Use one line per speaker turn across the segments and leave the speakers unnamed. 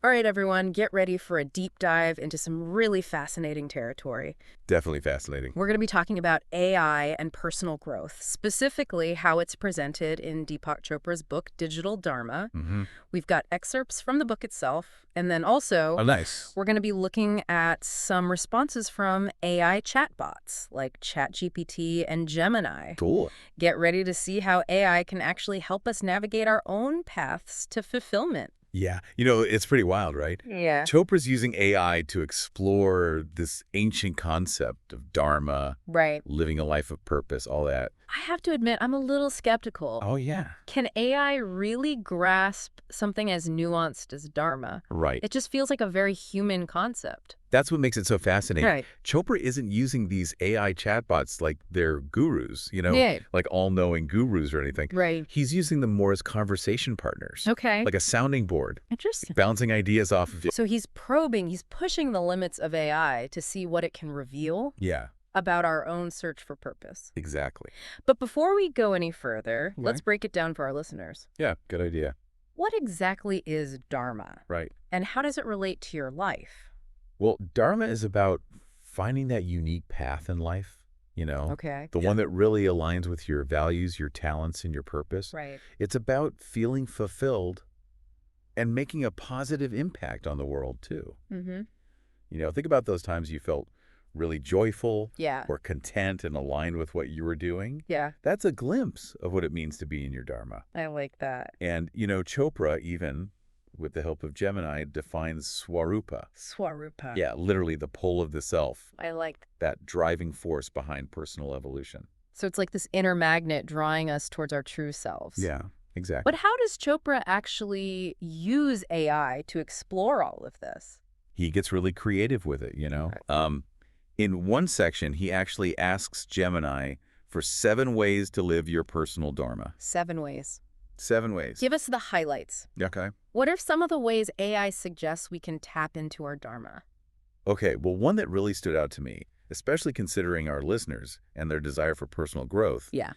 All right, everyone, get ready for a deep dive into some really fascinating territory.
Definitely fascinating.
We're going to be talking about AI and personal growth, specifically how it's presented in Deepak Chopra's book, Digital Dharma.
Mm-hmm.
We've got excerpts from the book itself, and then also
Oh, nice.
we're going to be looking at some responses from AI chatbots like ChatGPT and Gemini.
Cool.
Get ready to see how AI can actually help us navigate our own paths to fulfillment.
Yeah. It's pretty wild, right?
Yeah.
Chopra's using AI to explore this ancient concept of Dharma,
Right.
living a life of purpose, all that.
I have to admit, I'm a little skeptical.
Oh, yeah.
Can AI really grasp something as nuanced as Dharma?
Right.
It just feels like a very human concept.
That's what makes it so fascinating.
Right.
Chopra isn't using these AI chatbots like they're gurus,
Yeah.
like all-knowing gurus or anything.
Right.
He's using them more as conversation partners.
Okay.
Like a sounding board,
Interesting.
bouncing ideas off of it.
So he's probing, he's pushing the limits of AI to see what it can reveal
Yeah,
about our own search for purpose.
exactly.
But before we go any further,
Okay.
let's break it down for our listeners.
Yeah, good idea.
What exactly is Dharma?
Right.
And how does it relate to your life?
Well, Dharma is about finding that unique path in life,
Okay.
the one that really aligns with your values, your talents, and your purpose.
Right.
It's about feeling fulfilled and making a positive impact on the world, too.
Mm-hmm.
Think about those times you felt really joyful
Yeah.
or content and aligned with what you were doing.
Yeah.
That's a glimpse of what it means to be in your Dharma.
I like that.
And, Chopra, even with the help of Gemini, defines Swarupa.
Swarupa.
Yeah, literally the pull of the self,
I like
that driving force behind personal evolution.
So it's like this inner magnet drawing us towards our true selves.
Yeah, exactly.
But how does Chopra actually use AI to explore all of this?
He gets really creative with it,
Right.
In one section, he actually asks Gemini for 7 ways to live your personal Dharma.
7 ways.
7 ways.
Give us the highlights.
Okay.
What are some of the ways AI suggests we can tap into our Dharma?
Okay, well, one that really stood out to me, especially considering our listeners and their desire for personal growth,
Yeah.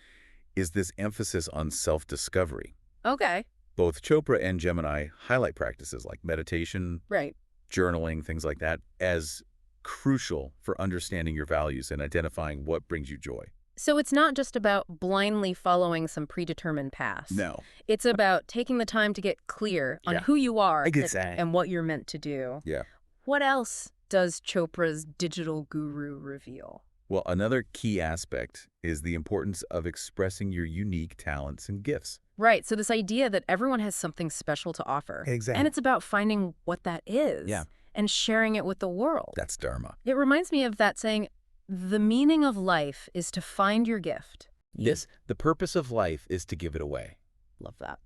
is this emphasis on self-discovery.
Okay.
Both Chopra and Gemini highlight practices like meditation,
Right.
journaling, things like that, as crucial for understanding your values and identifying what brings you joy.
So it's not just about blindly following some predetermined path.
No.
It's about taking the time to get clear on
Yeah.
who you are
Exactly.
and what you're meant to do.
Yeah.
What else does Chopra's digital guru reveal?
Well, another key aspect is the importance of expressing your unique talents and gifts.
Right. So this idea that everyone has something special to offer.
Exactly.
And it's about finding what that is.
Yeah.
And sharing it with the world.
That's Dharma.
It reminds me of that saying, the meaning of life is to find your gift.
The purpose of life is to give it away.
Love that.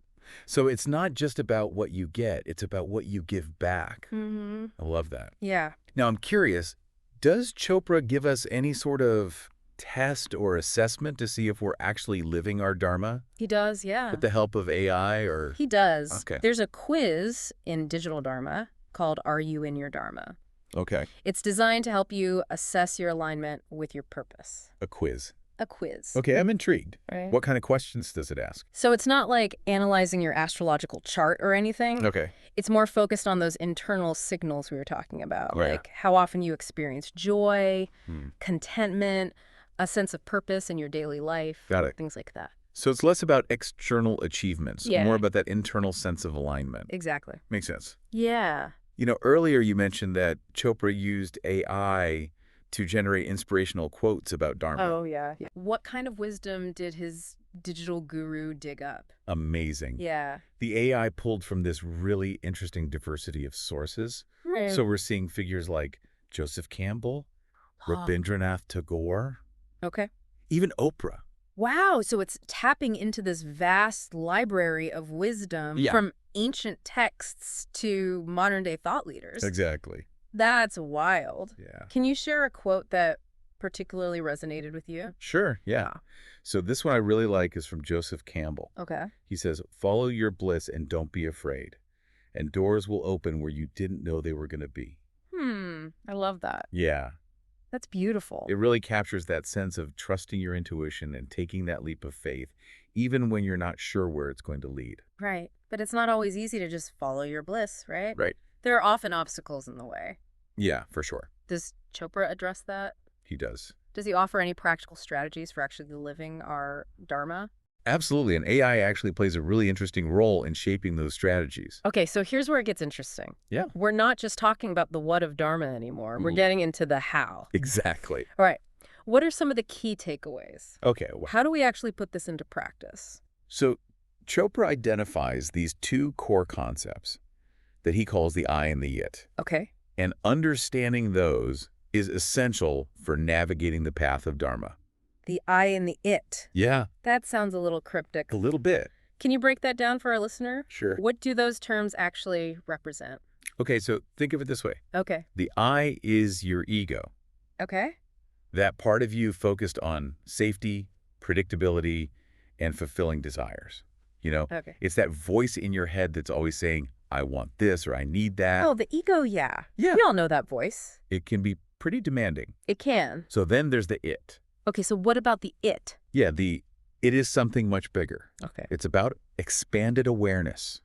So it's not just about what you get, it's about what you give back.
Mm-hmm.
I love that.
Yeah.
Now, I'm curious, does Chopra give us any sort of test or assessment to see if we're actually living our Dharma
He does, yeah.
with the help of AI or?
He does.
Okay.
There's a quiz in Digital Dharma called Are You in Your Dharma?
Okay.
It's designed to help you assess your alignment with your purpose.
A quiz.
A quiz.
Okay, I'm intrigued.
Right.
What kind of questions does it ask?
So it's not like analyzing your astrological chart or anything.
Okay.
It's more focused on those internal signals we were talking about,
Oh, yeah.
like how often you experience joy,
Hmm.
contentment, a sense of purpose in your daily life.
Got it.
Things like that.
So it's less about external achievements,
Yeah.
more about that internal sense of alignment.
Exactly.
Makes sense.
Yeah.
Earlier you mentioned that Chopra used AI to generate inspirational quotes about Dharma.
Oh, yeah. What kind of wisdom did his digital guru dig up?
Amazing.
Yeah.
The AI pulled from this really interesting diversity of sources. So we're seeing figures like Joseph Campbell, Rabindranath Tagore,
Okay.
even Oprah.
Wow. So it's tapping into this vast library of wisdom
Yeah.
from ancient texts to modern day thought leaders.
Exactly.
That's wild.
Yeah.
Can you share a quote that particularly resonated with you?
Sure, yeah. So this one I really like is from Joseph Campbell.
Okay.
He says, "Follow your bliss and don't be afraid, and doors will open where you didn't know they were going to be."
I love that.
Yeah.
That's beautiful.
It really captures that sense of trusting your intuition and taking that leap of faith, even when you're not sure where it's going to lead.
Right. But it's not always easy to just follow your bliss, right?
Right.
There are often obstacles in the way.
Yeah, for sure.
Does Chopra address that?
He does.
Does he offer any practical strategies for actually living our Dharma?
Absolutely, and AI actually plays a really interesting role in shaping those strategies.
Okay, so here's where it gets interesting.
Yeah.
We're not just talking about the what of Dharma anymore. We're
Ooh.
getting into the how.
Exactly.
All right. What are some of the key takeaways?
Okay,
How do we actually put this into practice?
so Chopra identifies these two core concepts that he calls the I and the it.
Okay.
And understanding those is essential for navigating the path of Dharma.
The I and the it.
Yeah,
That sounds a little cryptic.
a little bit.
Can you break that down for our listener?
Sure.
What do those terms actually represent?
Okay, so think of it this way.
Okay.
The I is your ego,
Okay.
that part of you focused on safety, predictability, and fulfilling desires.
Okay.
It's that voice in your head that's always saying, I want this or I need that.
Oh, the ego, yeah.
Yeah.
We all know that voice.
It can be pretty demanding.
It can.
So then there's the it.
Okay, so what about the it?
Yeah, it is something much bigger.
Okay.
It's about expanded awareness,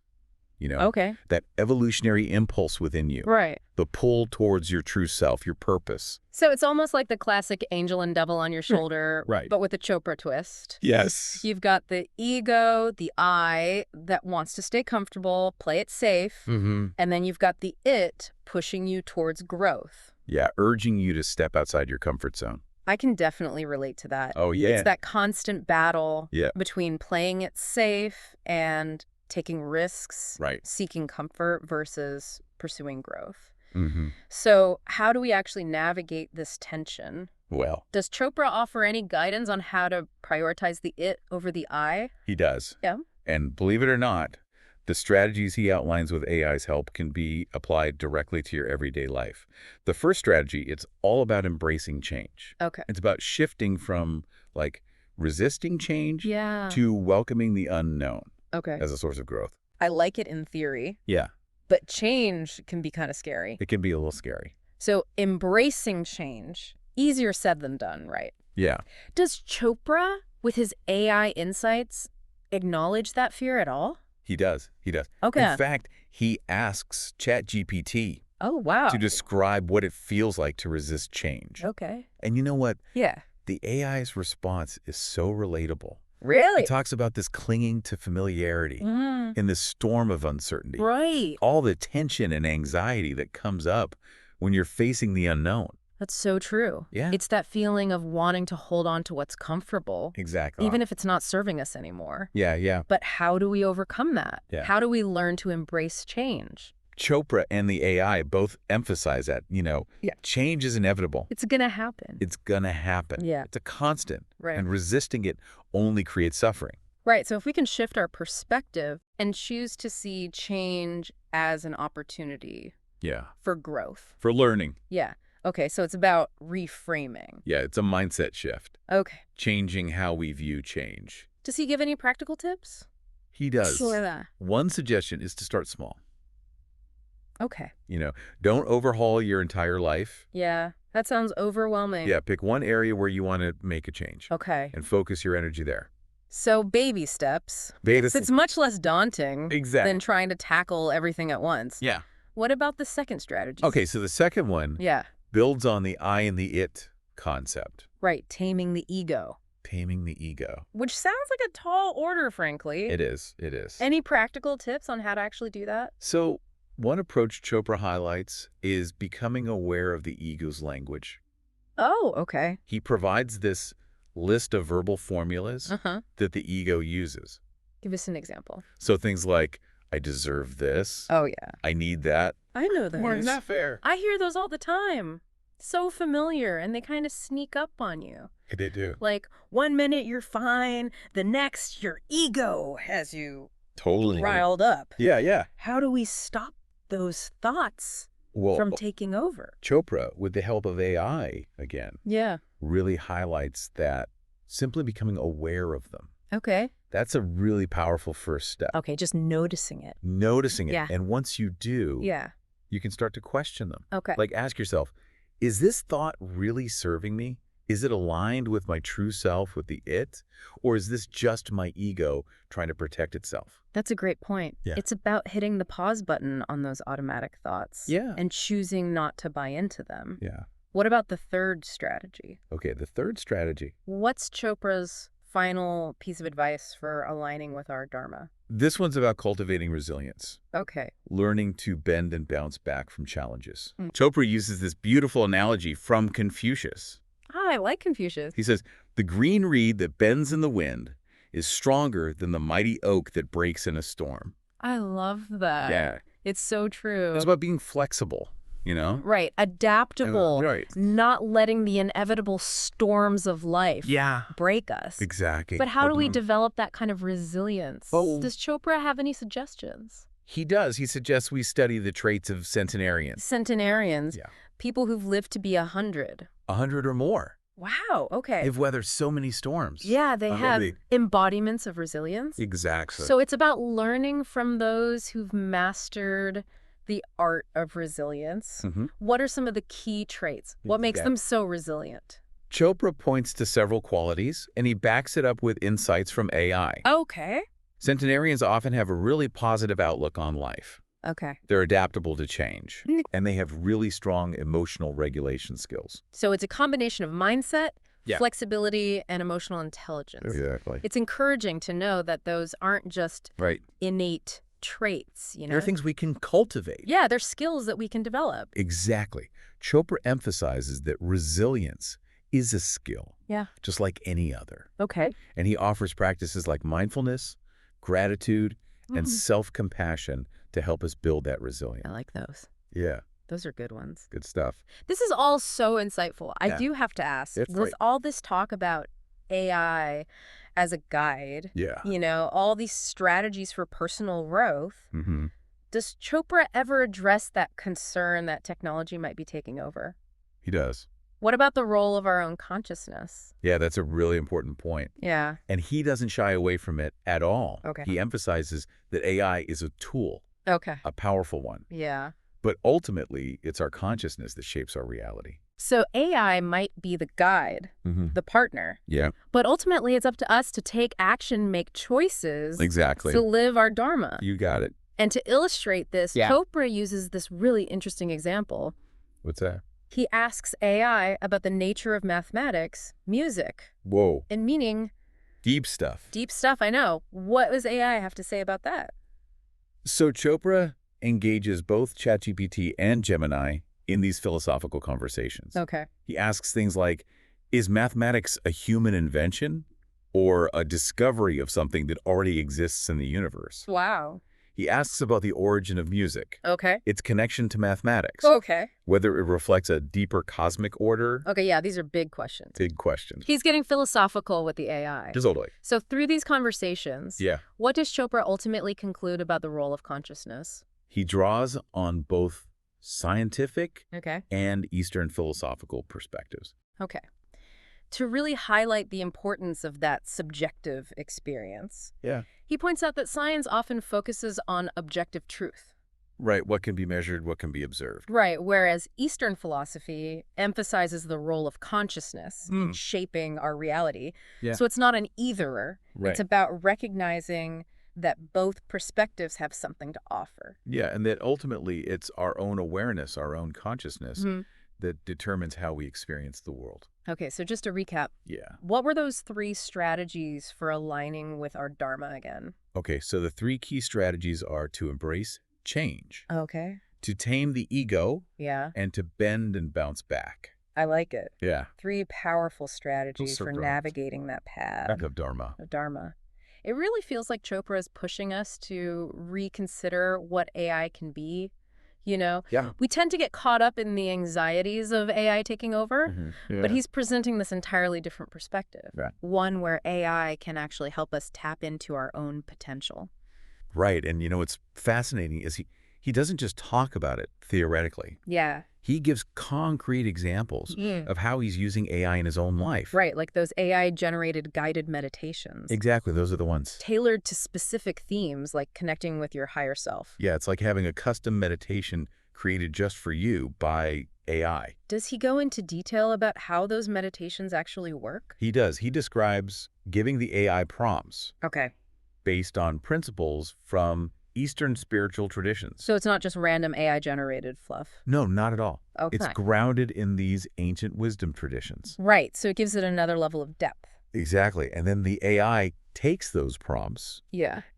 Okay.
that evolutionary impulse within you,
Right.
the pull towards your true self, your purpose.
So it's almost like the classic angel and devil on your shoulder,
Right.
but with a Chopra twist.
Yes.
You've got the ego, the I, that wants to stay comfortable, play it safe,
Mm-hmm.
and then you've got the it pushing you towards growth.
Yeah, urging you to step outside your comfort zone.
I can definitely relate to that.
Oh, yeah.
It's that constant battle
Yeah.
between playing it safe and taking risks,
Right.
seeking comfort versus pursuing growth.
Mm-hmm.
So how do we actually navigate this tension?
Well,
Does Chopra offer any guidance on how to prioritize the it over the I?
he does.
Yeah.
And believe it or not, the strategies he outlines with AI's help can be applied directly to your everyday life. The first strategy, it's all about embracing change.
Okay.
It's about shifting from, resisting change
Yeah.
to welcoming the unknown
Okay.
as a source of growth.
I like it in theory,
Yeah,
but change can be kind of scary.
it can be a little scary.
So embracing change, easier said than done, right?
Yeah.
Does Chopra, with his AI insights, acknowledge that fear at all?
He does. He does.
Okay.
In fact, he asks ChatGPT
Oh, wow.
to describe what it feels like to resist change.
Okay.
And you know what?
Yeah.
The AI's response is so relatable.
Really?
It talks about this clinging to familiarity in this storm of uncertainty.
Right.
All the tension and anxiety that comes up when you're facing the unknown.
That's so true.
Yeah.
It's that feeling of wanting to hold on to what's comfortable,
Exactly.
even if it's not serving us anymore.
Yeah, yeah.
But how do we overcome that?
Yeah.
How do we learn to embrace change?
Chopra and the AI both emphasize that,
Yeah.
change is inevitable.
It's going to happen.
It's going to happen.
Yeah.
It's a constant.
Right.
And resisting it only creates suffering.
Right. So if we can shift our perspective and choose to see change as an opportunity
Yeah.
for growth.
For learning.
Yeah. Okay. So it's about reframing.
Yeah, it's a mindset shift.
Okay.
Changing how we view change.
Does he give any practical tips?
He does.
Sure.
One suggestion is to start small.
Okay.
Don't overhaul your entire life.
Yeah. That sounds overwhelming.
Yeah, pick one area where you want to make a change
Okay.
and focus your energy there.
So baby steps.
Beta.
It's much less daunting
Exactly.
than trying to tackle everything at once.
Yeah.
What about the second strategy?
Okay, so the second one
Yeah.
builds on the I and the it concept,
Right. Taming the ego.
taming the ego.
Which sounds like a tall order, frankly.
It is. It is.
Any practical tips on how to actually do that?
So one approach Chopra highlights is becoming aware of the ego's language.
Oh, okay.
He provides this list of verbal formulas
Uh-huh.
that the ego uses.
Give us an example.
So things like, I deserve this,
Oh, yeah.
I need that.
I know those.
Or, not fair.
I hear those all the time. So familiar, and they kind of sneak up on you.
They do.
Like, 1 minute you're fine, the next your ego has you
Totally.
riled up.
Yeah, yeah.
How do we stop those thoughts
Well,
from taking over?
Chopra, with the help of AI, again,
Yeah.
really highlights that simply becoming aware of them.
Okay.
That's a really powerful first step.
Okay, just noticing it.
Noticing it.
Yeah.
And once you do,
Yeah.
you can start to question them.
Okay.
Like, ask yourself, is this thought really serving me? Is it aligned with my true self, with the it? Or is this just my ego trying to protect itself?
That's a great point.
Yeah.
It's about hitting the pause button on those automatic thoughts.
Yeah.
And choosing not to buy into them.
Yeah.
What about the third strategy?
Okay, the third strategy.
What's Chopra's final piece of advice for aligning with our Dharma?
This one's about cultivating resilience,
Okay.
learning to bend and bounce back from challenges. Chopra uses this beautiful analogy from Confucius.
Ah, I like Confucius.
He says, the green reed that bends in the wind is stronger than the mighty oak that breaks in a storm.
I love that.
Yeah.
It's so true.
It's about being flexible, you know?
Right. Adaptable.
Right.
Not letting the inevitable storms of life break us.
Exactly.
But how do we develop that kind of resilience?
Oh.
Does Chopra have any suggestions?
He does. He suggests we study the traits of centenarians.
Centenarians.
Yeah.
People who've lived to be 100.
100 or more.
Wow. Okay.
They've weathered so many storms.
Yeah, they have embodiments of resilience.
Exactly.
So it's about learning from those who've mastered the art of resilience. What are some of the key traits? What makes them so resilient?
Chopra points to several qualities, and he backs it up with insights from AI.
Okay.
Centenarians often have a really positive outlook on life.
Okay.
They're adaptable to change, and they have really strong emotional regulation skills.
So it's a combination of mindset, flexibility, and emotional intelligence.
Exactly.
It's encouraging to know that those aren't just innate traits, you know?
They're things we can cultivate.
Yeah, they're skills that we can develop.
Exactly. Chopra emphasizes that resilience is a skill, just like any other.
Okay.
And he offers practices like mindfulness, gratitude, and self-compassion to help us build that resilience.
I like those.
Yeah.
Those are good ones.
Good stuff.
This is all so insightful. I do have to ask, was all this talk about AI as a guide, you know, all these strategies for personal growth, does Chopra ever address that concern that technology might be taking over?
He does.
What about the role of our own consciousness?
Yeah, that's a really important point.
Yeah.
And he doesn't shy away from it at all.
Okay.
He emphasizes that AI is a tool, a powerful one.
Yeah.
But ultimately, it's our consciousness that shapes our reality.
So AI might be the guide, the partner.
Yeah.
But ultimately, it's up to us to take action, make choices.
Exactly.
To live our Dharma.
You got it.
And to illustrate this, Chopra uses this really interesting example.
What's that?
He asks AI about the nature of mathematics, music.
Whoa.
And meaning...
Deep stuff.
Deep stuff, I know. What does AI have to say about that?
So Chopra engages both ChatGPT and Gemini in these philosophical conversations.
Okay.
He asks things like, is mathematics a human invention or a discovery of something that already exists in the universe?
Wow.
He asks about the origin of music.
Okay.
Its connection to mathematics.
Okay.
Whether it reflects a deeper cosmic order.
Okay, yeah, these are big questions.
Big questions.
He's getting philosophical with the AI.
Totally.
So through these conversations, what does Chopra ultimately conclude about the role of consciousness?
He draws on both scientific
Okay.
and Eastern philosophical perspectives.
Okay. To really highlight the importance of that subjective experience, he points out that science often focuses on objective truth.
Right, what can be measured, what can be observed.
Right, whereas Eastern philosophy emphasizes the role of consciousness in shaping our reality. So it's not an either-er.
Right.
It's about recognizing that both perspectives have something to offer.
Yeah, and that ultimately it's our own awareness, our own consciousness that determines how we experience the world.
Okay, so just to recap.
Yeah.
What were those 3 strategies for aligning with our Dharma again?
Okay, so the 3 key strategies are to embrace change,
Okay.
to tame the ego,
Yeah.
and to bend and bounce back.
I like it.
Yeah.
3 powerful strategies for
Those are
navigating that path
Back of Dharma.
of Dharma. It really feels like Chopra is pushing us to reconsider what AI can be. You know, we tend to get caught up in the anxieties of AI taking over, but he's presenting this entirely different perspective.
Right.
One where AI can actually help us tap into our own potential.
Right, and you know what's fascinating is he doesn't just talk about it theoretically.
Yeah.
He gives concrete examples of how he's using AI in his own life.
Right, like those AI-generated guided meditations.
Exactly, those are the ones.
Tailored to specific themes, like connecting with your higher self.
Yeah, it's like having a custom meditation created just for you by AI.
Does he go into detail about how those meditations actually work?
He does. He describes giving the AI prompts.
Okay.
Based on principles from Eastern spiritual traditions.
So it's not just random AI-generated fluff?
No, not at all.
Okay.
It's grounded in these ancient wisdom traditions.
Right, so it gives it another level of depth.
Exactly. And then the AI takes those prompts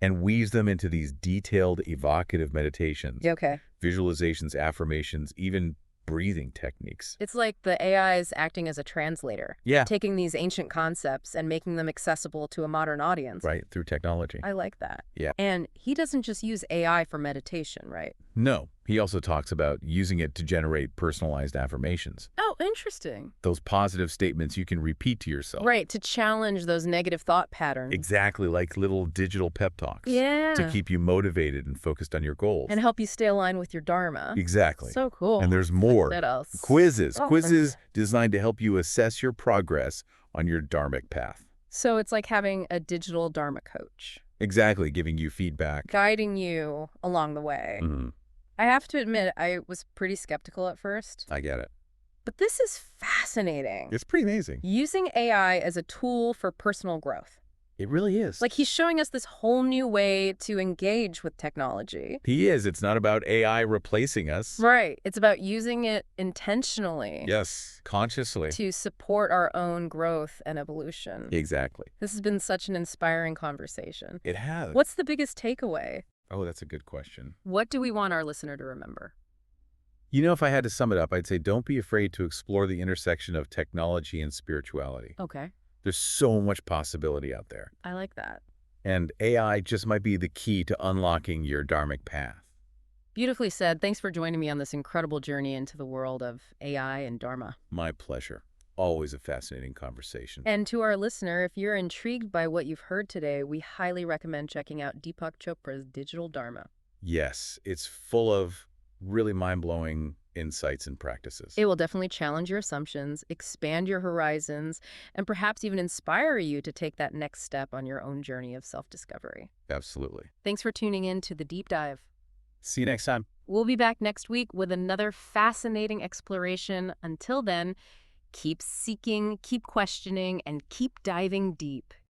and weaves them into these detailed, evocative meditations.
Okay.
Visualizations, affirmations, even breathing techniques.
It's like the AI is acting as a translator.
Yeah.
Taking these ancient concepts and making them accessible to a modern audience.
Right, through technology.
I like that.
Yeah.
And he doesn't just use AI for meditation, right?
No. He also talks about using it to generate personalized affirmations.
Oh, interesting.
Those positive statements you can repeat to yourself.
Right, to challenge those negative thought patterns.
Exactly, like little digital pep talks.
Yeah.
To keep you motivated and focused on your goals.
And help you stay aligned with your Dharma.
Exactly.
So cool.
And there's more.
What else?
Quizzes.
Oh.
Quizzes designed to help you assess your progress on your dharmic path.
So it's like having a digital Dharma coach.
Exactly, giving you feedback.
Guiding you along the way.
Mm-hmm.
I have to admit, I was pretty skeptical at first.
I get it.
But this is fascinating.
It's pretty amazing.
Using AI as a tool for personal growth.
It really is.
Like, he's showing us this whole new way to engage with technology.
He is. It's not about AI replacing us.
Right. It's about using it intentionally.
Yes, consciously.
To support our own growth and evolution.
Exactly.
This has been such an inspiring conversation.
It has.
What's the biggest takeaway?
Oh, that's a good question.
What do we want our listener to remember?
You know, if I had to sum it up, I'd say don't be afraid to explore the intersection of technology and spirituality.
Okay.
There's so much possibility out there.
I like that.
And AI just might be the key to unlocking your dharmic path.
Beautifully said. Thanks for joining me on this incredible journey into the world of AI and Dharma.
My pleasure. Always a fascinating conversation.
And to our listener, if you're intrigued by what you've heard today, we highly recommend checking out Deepak Chopra's Digital Dharma.
Yes, it's full of really mind-blowing insights and practices.
It will definitely challenge your assumptions, expand your horizons, and perhaps even inspire you to take that next step on your own journey of self-discovery.
Absolutely.
Thanks for tuning in to The Deep Dive.
See you next time.
We'll be back next week with another fascinating exploration. Until then, keep seeking, keep questioning, and keep diving deep.